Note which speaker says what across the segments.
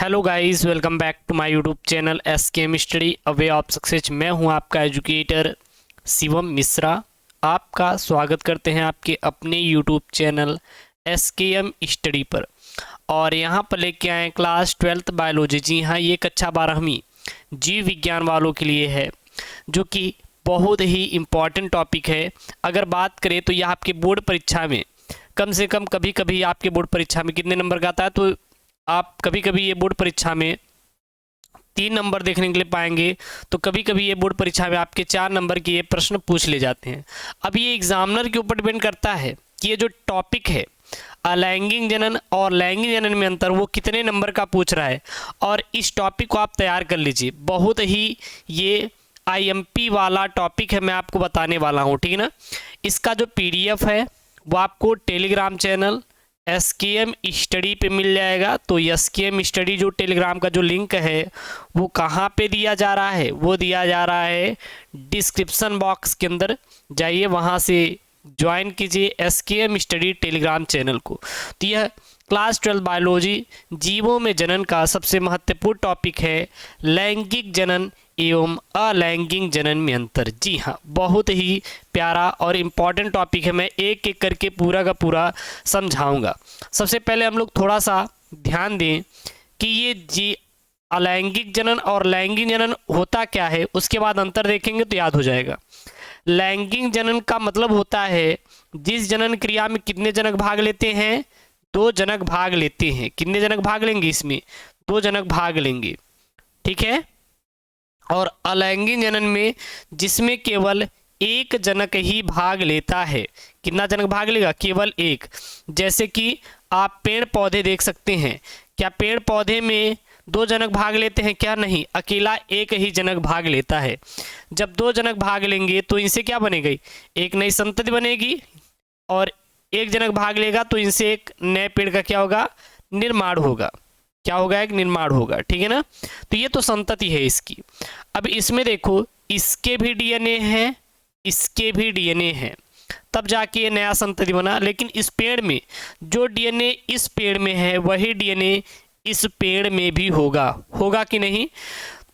Speaker 1: Hello guys, welcome back to my YouTube channel SKM study a way of success. मैं हूं आपका educator Shivam Mishra. आपका स्वागत करते हैं आपके अपने यूट्यूब चैनल एसकेएम स्टडी पर। और यहां पर लेके आए क्लास 12th बायोलॉजी। जी हाँ, ये कक्षा 12वीं जीव विज्ञान वालों के लिए है, जो कि बहुत ही इम्पॉर्टेंट टॉपिक है। अगर बात करें तो यह आपके बोर्ड परीक्षा में कम से कम कभी कभी आपके बोर्ड परीक्षा में कितने नंबर का आता है, तो आप कभी कभी ये बोर्ड परीक्षा में 3 नंबर देखने के लिए पाएंगे, तो कभी कभी ये बोर्ड परीक्षा में आपके 4 नंबर के ये प्रश्न पूछ ले जाते हैं। अब ये एग्जामिनर के ऊपर डिपेंड करता है कि ये जो टॉपिक है अलैंगिक जनन और लैंगिक जनन में अंतर, वो कितने नंबर का पूछ रहा है। और इस टॉपिक को आप तैयार कर लीजिए, बहुत ही ये आईएमपी वाला टॉपिक है, मैं आपको बताने वाला हूँ, ठीक है ना। इसका जो पीडीएफ है वो आपको टेलीग्राम चैनल एसकेएम स्टडी पे मिल जाएगा। तो एसकेएम स्टडी जो टेलीग्राम का जो लिंक है वो कहाँ पे दिया जा रहा है, वो दिया जा रहा है डिस्क्रिप्शन बॉक्स के अंदर। जाइए वहाँ से ज्वाइन कीजिए एसकेएम स्टडी टेलीग्राम चैनल को। तो यह क्लास 12 बायोलॉजी जीवों में जनन का सबसे महत्वपूर्ण टॉपिक है, लैंगिक जनन एवं अलैंगिक जनन में अंतर। जी हाँ, बहुत ही प्यारा और इम्पॉर्टेंट टॉपिक है। मैं एक एक करके पूरा का पूरा समझाऊंगा। सबसे पहले हम लोग थोड़ा सा ध्यान दें कि ये अलैंगिक जनन और लैंगिक जनन होता क्या है, उसके बाद अंतर देखेंगे तो याद हो जाएगा। लैंगिक जनन का मतलब होता है जिस जनन क्रिया में कितने जनक भाग लेते हैं, 2 जनक भाग लेते हैं। कितने जनक भाग लेंगे इसमें, 2 जनक भाग लेंगे, ठीक है। और अलैंगिक जनन में जिसमें केवल 1 जनक ही भाग लेता है। कितना जनक भाग लेगा, केवल 1। जैसे कि आप पेड़ पौधे देख सकते हैं, क्या पेड़ पौधे में 2 जनक भाग लेते हैं, क्या नहीं, अकेला 1 ही जनक भाग लेता है। जब 2 जनक भाग लेंगे तो इनसे क्या बनेगी, एक नई संतति बनेगी। और 1 जनक भाग लेगा तो इनसे एक नए पेड़ का क्या होगा, निर्माण होगा। क्या होगा, एक निर्माण होगा, ठीक है ना। तो ये तो संतति है इसकी। अब इसमें देखो, इसके भी डीएनए है, इसके भी डीएनए है, तब जाके ये नया संतति बना। लेकिन इस पेड़ में जो डीएनए इस पेड़ में है वही डीएनए इस पेड़ में भी होगा। होगा कि नहीं।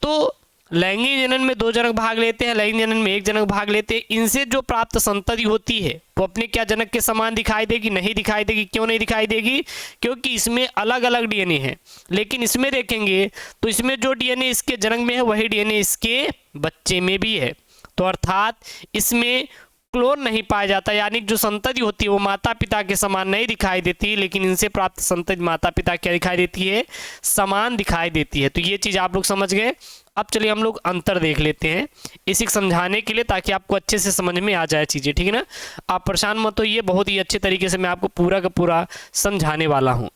Speaker 1: तो लैंगिक जनन में 2 जनक भाग लेते हैं, लैंगिक जनन में 1 जनक भाग लेते हैं। इनसे जो प्राप्त संतति होती है वो अपने क्या जनक के समान दिखाई देगी, नहीं दिखाई देगी। क्यों नहीं दिखाई देगी, क्योंकि इसमें अलग अलग डीएनए है। लेकिन इसमें देखेंगे तो इसमें जो डीएनए इसके जनक में है वही डीएनए इसके बच्चे में भी है। तो अर्थात इसमें क्लोन नहीं पाया जाता, यानी जो संतति होती है वो माता पिता के समान नहीं दिखाई देती, लेकिन इनसे प्राप्त संतति माता पिता क्या दिखाई देती है, समान दिखाई देती है। तो ये चीज़ आप लोग समझ गए। अब चलिए हम लोग अंतर देख लेते हैं इसी को समझाने के लिए, ताकि आपको अच्छे से समझ में आ जाए चीज़ें, ठीक है ना। आप परेशान मत होइए, बहुत ही अच्छे तरीके से मैं आपको पूरा का पूरा समझाने वाला हूँ।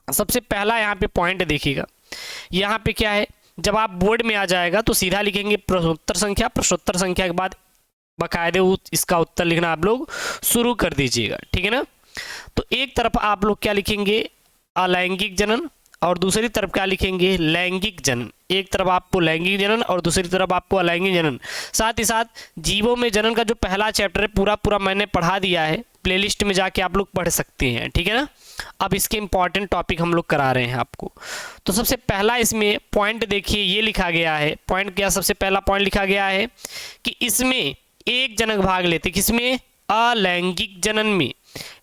Speaker 1: सबसे पहला यहाँ पे पॉइंट देखिएगा, यहाँ पे क्या है, जब आप बोर्ड में आ जाएगा तो सीधा लिखेंगे प्रश्नोत्तर संख्या। प्रश्नोत्तर संख्या के बाद बाकायदे इसका उत्तर लिखना आप लोग शुरू कर दीजिएगा, ठीक है ना। तो एक तरफ आप लोग क्या लिखेंगे, अलैंगिक जनन, और दूसरी तरफ क्या लिखेंगे, लैंगिक जनन। एक तरफ आपको लैंगिक जनन और दूसरी तरफ आपको अलैंगिक जनन। साथ ही साथ जीवों में जनन का जो पहला चैप्टर है पूरा मैंने पढ़ा दिया है, प्लेलिस्ट में जाके आप लोग पढ़ सकते हैं, ठीक है ना। अब इसके इंपॉर्टेंट टॉपिक हम लोग करा रहे हैं आपको। तो सबसे पहला इसमें पॉइंट देखिए, ये लिखा गया है। पॉइंट क्या, सबसे पहला पॉइंट लिखा गया है कि इसमें 1 जनक भाग लेते, किसमें, अलैंगिक जनन में।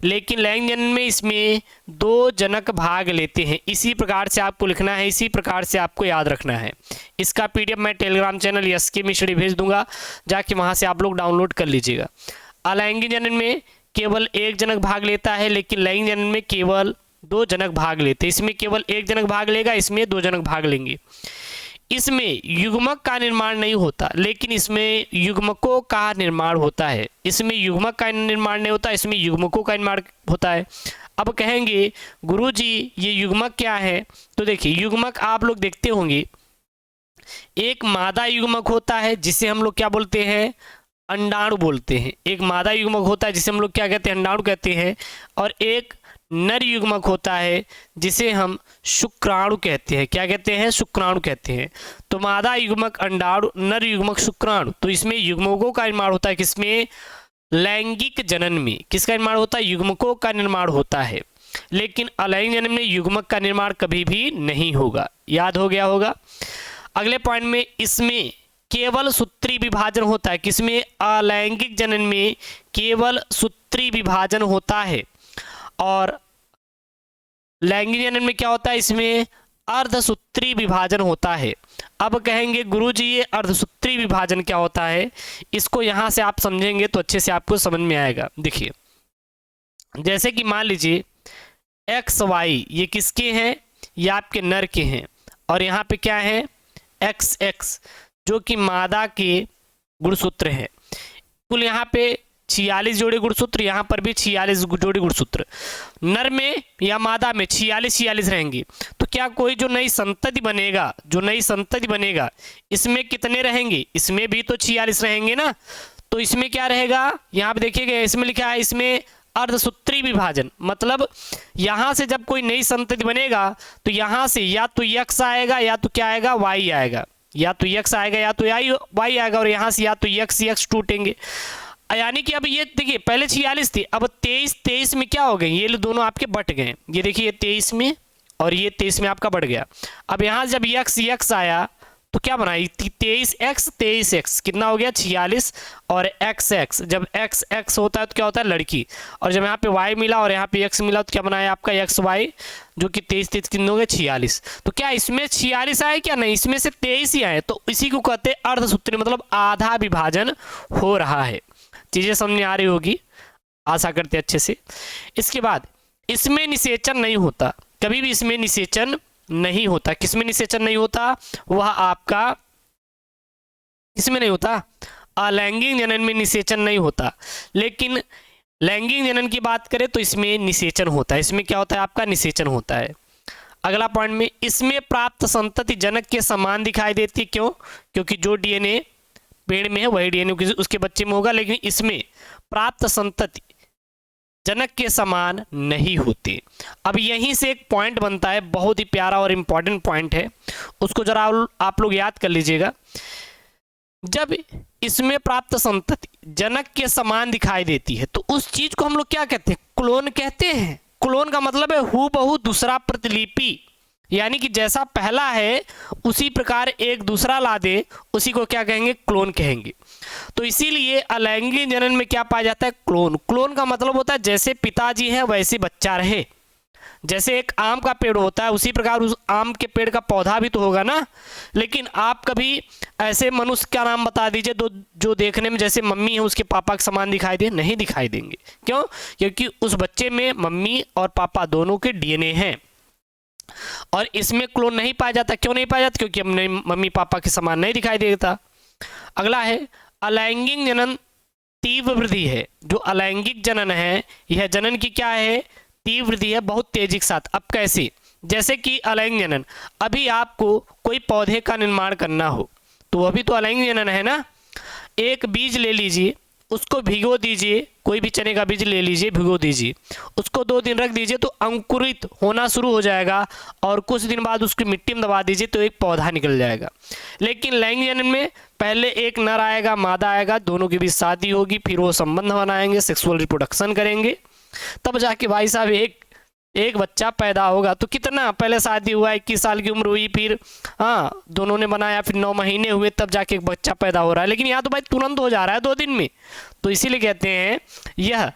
Speaker 1: लेकिन लैंगिक जनन में इसमें 2 जनक भाग लेते हैं। इसी प्रकार से आपको लिखना है, इसी प्रकार से आपको याद रखना है। इसका पीडीएफ मैं टेलीग्राम चैनल एसकेएम स्टडी भेज दूंगा, जाके वहां से आप लोग डाउनलोड कर लीजिएगा। अलैंगिक जनन में केवल 1 जनक भाग लेता है, लेकिन लैंगिक जनन में केवल 2 जनक भाग लेते हैं। इसमें केवल 1 जनक भाग लेगा, इसमें 2 जनक भाग लेंगे। इसमें युग्मक का निर्माण नहीं होता, लेकिन इसमें युग्मकों का निर्माण होता है। इसमें युग्मक का निर्माण नहीं होता, इसमें युग्मकों का निर्माण होता है। अब कहेंगे गुरुजी ये युग्मक क्या है, तो देखिए युग्मक आप लोग देखते होंगे, एक मादा युग्मक होता है जिसे हम लोग क्या बोलते हैं, अंडाणु बोलते हैं। एक मादा युग्मक होता है जिसे हम लोग क्या कहते हैं, अंडाणु कहते हैं। और एक नर युग्मक होता है जिसे हम शुक्राणु कहते हैं। क्या कहते हैं, शुक्राणु कहते हैं। तो मादा युग्मक अंडाणु, नर युग्मक शुक्राणु। तो इसमें युग्मकों का निर्माण होता है, किसमें, लैंगिक जनन में। किसका निर्माण होता है, युग्मकों का निर्माण होता है। लेकिन अलैंगिक जनन में युग्मक का निर्माण कभी भी नहीं होगा। याद हो गया होगा। अगले पॉइंट में इसमें केवल सूत्री विभाजन होता है। किसमें? अलैंगिक जनन में केवल सूत्री विभाजन होता है। और लैंगिक जनन में क्या होता है? इसमें अर्धसूत्री विभाजन होता है। अब कहेंगे गुरुजी ये अर्धसूत्री विभाजन क्या होता है? इसको यहां से आप समझेंगे तो अच्छे से आपको समझ में आएगा। देखिए, जैसे कि मान लीजिए एक्स वाई ये किसके हैं? ये आपके नर के हैं। और यहाँ पे क्या है? एक्स एक्स जो कि मादा के गुणसूत्र हैं। कुल यहाँ पे 46 जोड़ी गुणसूत्र, यहाँ पर भी 46 जोड़ी गुणसूत्र। नर में या मादा में 46 रहेंगी। तो क्या कोई जो नई संतति बनेगा, इसमें कितने रहेंगे? इसमें भी तो 46 रहेंगे ना। तो इसमें क्या रहेगा? यहाँ पे देखिएगा, इसमें लिखा है इसमें अर्धसूत्री विभाजन। मतलब यहां से जब कोई नई संतति बनेगा तो यहां से या तो यक्स आएगा या तो क्या आएगा? वाई आएगा। या तो यक्स आएगा या तो वाई आएगा। और यहां से या तो यक्स टूटेंगे। यानी कि अब ये देखिए पहले 46 थी, अब 23 में क्या हो गए? ये दोनों आपके बट गए। ये देखिए ये 23 में और ये 23 में आपका बढ़ गया। अब यहाँ जब यक्स आया तो क्या बना? 23x कितना हो गया? 46। और x जब x होता है तो क्या होता है? लड़की। और जब यहाँ पे y मिला और यहाँ पे x मिला तो क्या बनाया आपका? xy जो कि 23 कितने हो गए? 46। तो क्या इसमें 46 आए? क्या नहीं, इसमें से 23 ही आए। तो इसी को कहते हैं अर्धसूत्री, मतलब आधा विभाजन हो रहा है। चीजें समझ में आ रही होगी, आशा करते अच्छे से। इसके बाद इसमें निषेचन नहीं होता, कभी भी इसमें निषेचन नहीं होता। किसमें निषेचन नहीं होता? वह आपका किसमें नहीं होता? अलैंगिक जनन में निषेचन नहीं होता। लेकिन लैंगिक जनन की बात करें तो इसमें निषेचन होता है। इसमें क्या होता है? आपका निषेचन होता है। अगला पॉइंट में इसमें प्राप्त संतति जनक के समान दिखाई देती है। क्यों? क्योंकि जो डीएनए पेड़ में है वही डीएनए उसके बच्चे में होगा, लेकिन इसमें प्राप्त संतति जनक के समान नहीं होते। अब यहीं से एक पॉइंट बनता है, बहुत ही प्यारा और इंपॉर्टेंट पॉइंट है, उसको जरा आप लोग याद कर लीजिएगा। जब इसमें प्राप्त संतति जनक के समान दिखाई देती है तो उस चीज को हम लोग क्या कहते हैं? क्लोन कहते हैं। क्लोन का मतलब है हूबहू दूसरा प्रतिलिपि, यानी कि जैसा पहला है उसी प्रकार एक दूसरा ला दे, उसी को क्या कहेंगे? क्लोन कहेंगे। तो इसीलिए अलैंगिक जनन में क्या पाया जाता है? क्लोन। क्लोन का मतलब होता है जैसे पिताजी है वैसे बच्चा रहे। जैसे एक आम का पेड़ होता है उसी प्रकार उस आम के पेड़ का पौधा भी तो होगा ना। लेकिन आप कभी ऐसे मनुष्य का नाम बता दीजिए जो देखने में जैसे मम्मी है उसके पापा के समान दिखाई दे? नहीं दिखाई देंगे। क्यों? क्योंकि उस बच्चे में मम्मी और पापा दोनों के डीएनए हैं। और इसमें क्लोन नहीं पाया जाता। क्यों नहीं पाया जाता? क्योंकि अपने मम्मी पापा के समान नहीं दिखाई देता। अगला है अलैंगिक जनन तीव्र वृद्धि है। जो अलैंगिक जनन है यह जनन की क्या है? तीव्र वृद्धि है, बहुत तेजी के साथ। अब कैसे? जैसे कि अलैंगिक जनन, अभी आपको कोई पौधे का निर्माण करना हो तो अभी तो अलैंगिक जनन है ना। एक बीज ले लीजिए, उसको भिगो दीजिए, कोई भी चने का बीज ले लीजिए, भिगो दीजिए, उसको 2 दिन रख दीजिए तो अंकुरित होना शुरू हो जाएगा। और कुछ दिन बाद उसकी मिट्टी में दबा दीजिए तो एक पौधा निकल जाएगा। लेकिन लैंगिक जनन में पहले एक नर आएगा, मादा आएगा, दोनों के बीच शादी होगी, फिर वो संबंध बनाएंगे, सेक्सुअल रिप्रोडक्शन करेंगे, तब जाके भाई साहब एक बच्चा पैदा होगा। तो कितना पहले शादी हुआ, 21 साल की उम्र हुई, फिर हाँ दोनों ने बनाया, फिर 9 महीने हुए, तब जाके एक बच्चा पैदा हो रहा है। लेकिन यहाँ तो भाई तुरंत हो जा रहा है 2 दिन में। तो इसीलिए कहते हैं यह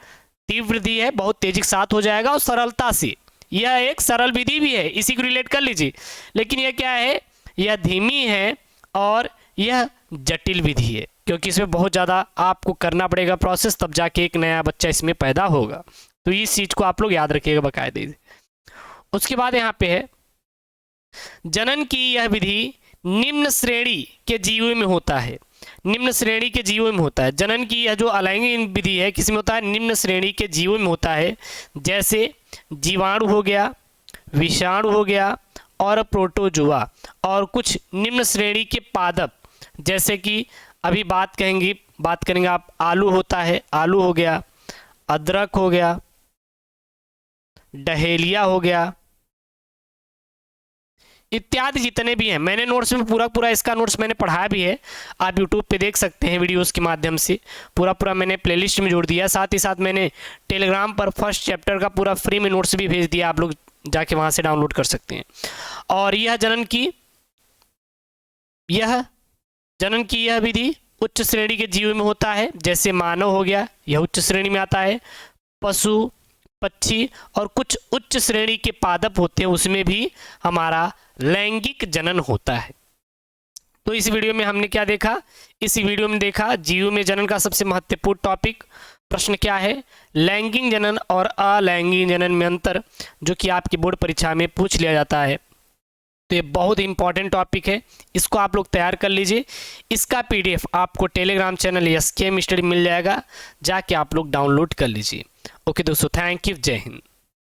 Speaker 1: तीव्र वृद्धि है, बहुत तेजी के साथ हो जाएगा और सरलता से। यह एक सरल विधि भी है, इसी को रिलेट कर लीजिए। लेकिन यह क्या है? यह धीमी है और यह जटिल विधि है, क्योंकि इसमें बहुत ज़्यादा आपको करना पड़ेगा प्रोसेस, तब जाके एक नया बच्चा इसमें पैदा होगा। तो इस चीज को आप लोग याद रखिएगा बाकायदे। उसके बाद यहाँ पे है जनन की यह विधि निम्न श्रेणी के जीवों में होता है। निम्न श्रेणी के जीवों में होता है जनन की यह जो अलैंगिक विधि है, किसमें होता है? निम्न श्रेणी के जीवों में होता है। जैसे जीवाणु हो गया, विषाणु हो गया और प्रोटोजुआ, और कुछ निम्न श्रेणी के पादप, जैसे कि अभी बात करेंगे आप, आलू होता है, आलू हो गया, अदरक हो गया, डहेलिया हो गया, इत्यादि जितने भी हैं, मैंने नोट्स में पूरा इसका नोट्स मैंने पढ़ाया भी है, आप यूट्यूब पे देख सकते हैं वीडियोस के माध्यम से। पूरा मैंने प्लेलिस्ट में जोड़ दिया, साथ ही साथ मैंने टेलीग्राम पर फर्स्ट चैप्टर का पूरा फ्री में नोट्स भी भेज दिया, आप लोग जाके वहाँ से डाउनलोड कर सकते हैं। और यह जनन की यह विधि उच्च श्रेणी के जीव में होता है, जैसे मानव हो गया, यह उच्च श्रेणी में आता है। पशु, पक्षी और कुछ उच्च श्रेणी के पादप होते हैं, उसमें भी हमारा लैंगिक जनन होता है। तो इस वीडियो में हमने क्या देखा? इस वीडियो में देखा जीव में जनन का सबसे महत्वपूर्ण टॉपिक। प्रश्न क्या है? लैंगिक जनन और अलैंगिक जनन में अंतर, जो कि आपकी बोर्ड परीक्षा में पूछ लिया जाता है। तो ये बहुत ही इंपॉर्टेंट टॉपिक है, इसको आप लोग तैयार कर लीजिए। इसका पीडीएफ आपको टेलीग्राम चैनल एसकेएम स्टडी मिल जाएगा, जाके आप लोग डाउनलोड कर लीजिए। ओके दोस्तों, थैंक यू, जय हिंद।